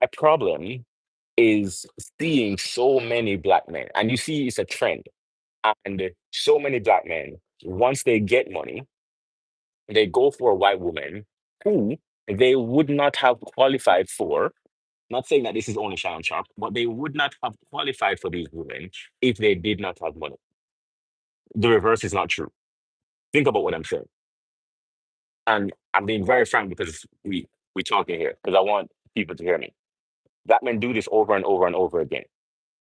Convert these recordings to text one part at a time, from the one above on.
A problem is seeing so many black men, and you see it's a trend. And so many black men, once they get money, they go for a white woman who they would not have qualified for. Not saying that this is only Shannon Sharp, but they would not have qualified for these women if they did not have money. The reverse is not true. Think about what I'm saying. And I'm being very frank because we talking here because I want people to hear me. Black men do this over and over and over again.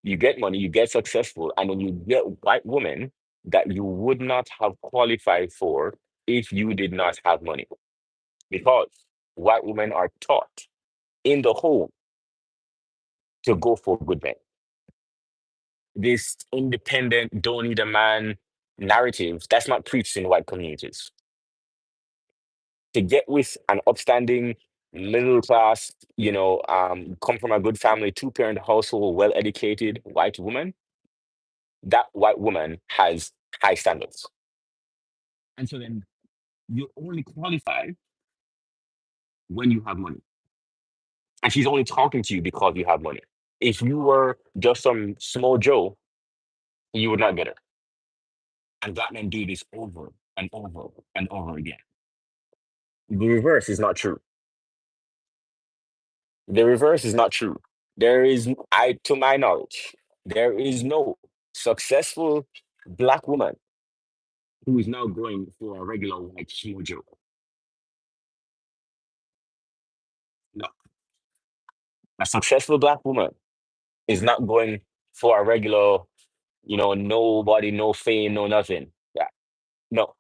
You get money, you get successful, and then you get white women that you would not have qualified for if you did not have money. Because white women are taught in the home to go for good men. This independent, don't need a man narrative, that's not preached in white communities. To get with an upstanding, middle class, come from a good family, two-parent household, well educated white woman, that white woman has high standards. And so then you only qualify when you have money. And she's only talking to you because you have money. If you were just some small Joe, you would not get her. And black men do this over and over and over again. The reverse is not true. The reverse is not true. There is, to my knowledge, there is no successful black woman who is now going for a regular white small Joe. No, a successful black woman is not going for a regular, nobody, no fame, no nothing. Yeah. No,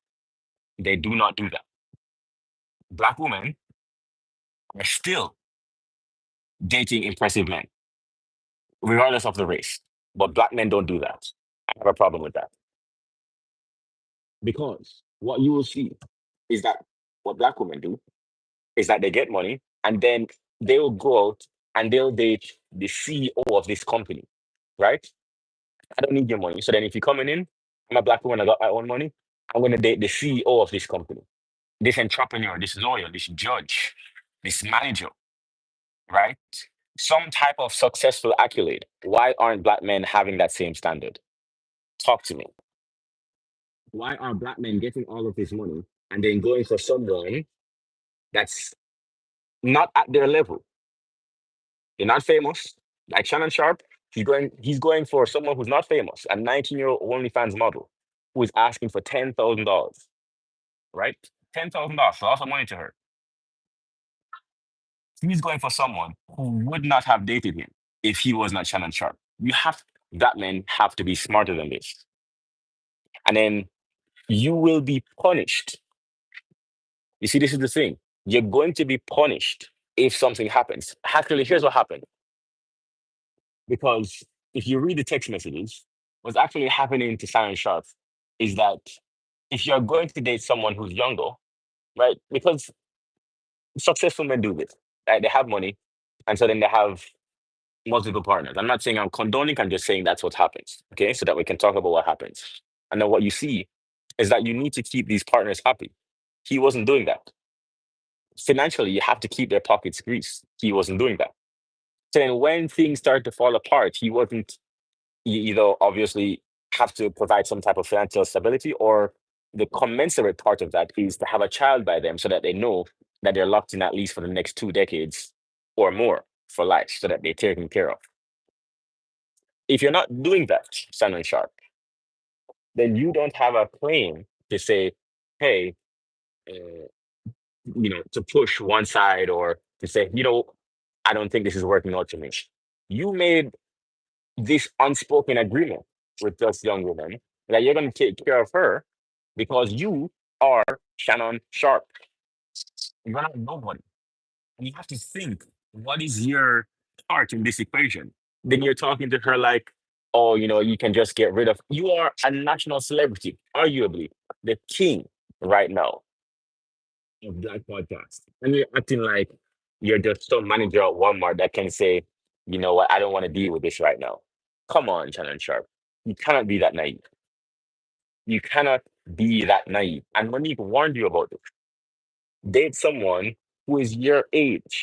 they do not do that. Black women are still dating impressive men, regardless of the race. But black men don't do that. I have a problem with that. Because what you will see is that what black women do is that they get money and then they will go out and they'll date the CEO of this company, right? I don't need your money. So then if you're coming in, I'm a black woman, I got my own money, I'm going to date the CEO of this company, this entrepreneur, this lawyer, this judge, this manager, right? Some type of successful accolade. Why aren't black men having that same standard? Talk to me. Why are black men getting all of this money and then going for someone that's not at their level? They're not famous. Like Shannon Sharpe, he's going for someone who's not famous, a 19-year-old OnlyFans model who is asking for $10,000, right? $10,000, so lots of money to her. He's going for someone who would not have dated him if he was not Shannon Sharpe. That men have to be smarter than this. And then you will be punished. You see, this is the thing. You're going to be punished if something happens. Actually, here's what happened. Because if you read the text messages, what's actually happening to Shannon Sharpe is that if you're going to date someone who's younger, right? Because successful men do this, right? They have money, and so then they have multiple partners. I'm not saying I'm condoning, I'm just saying that's what happens. Okay. So that we can talk about what happens. And then what you see is that you need to keep these partners happy. He wasn't doing that. Financially, you have to keep their pockets greased. He wasn't doing that. So then when things started to fall apart, he wasn't, you either obviously have to provide some type of financial stability, or the commensurate part of that is to have a child by them so that they know that they're locked in at least for the next 2 decades or more for life so that they're taken care of. If you're not doing that, Shannon Sharp, then you don't have a claim to say, hey, uh, to push one side or to say, I don't think this is working out to me. You made this unspoken agreement with this young woman that you're going to take care of her because you are Shannon Sharp. You're not nobody. And you have to think, what is your part in this equation? Then you're talking to her like, oh, you can just get rid of. You are a national celebrity, arguably the king right now of Black podcast. And you're acting like you're just some manager at Walmart that can say, you know what, I don't want to deal with this right now. Come on, Shannon Sharp. You cannot be that naive. You cannot be that naive. And Monique warned you about this. Date someone who is your age.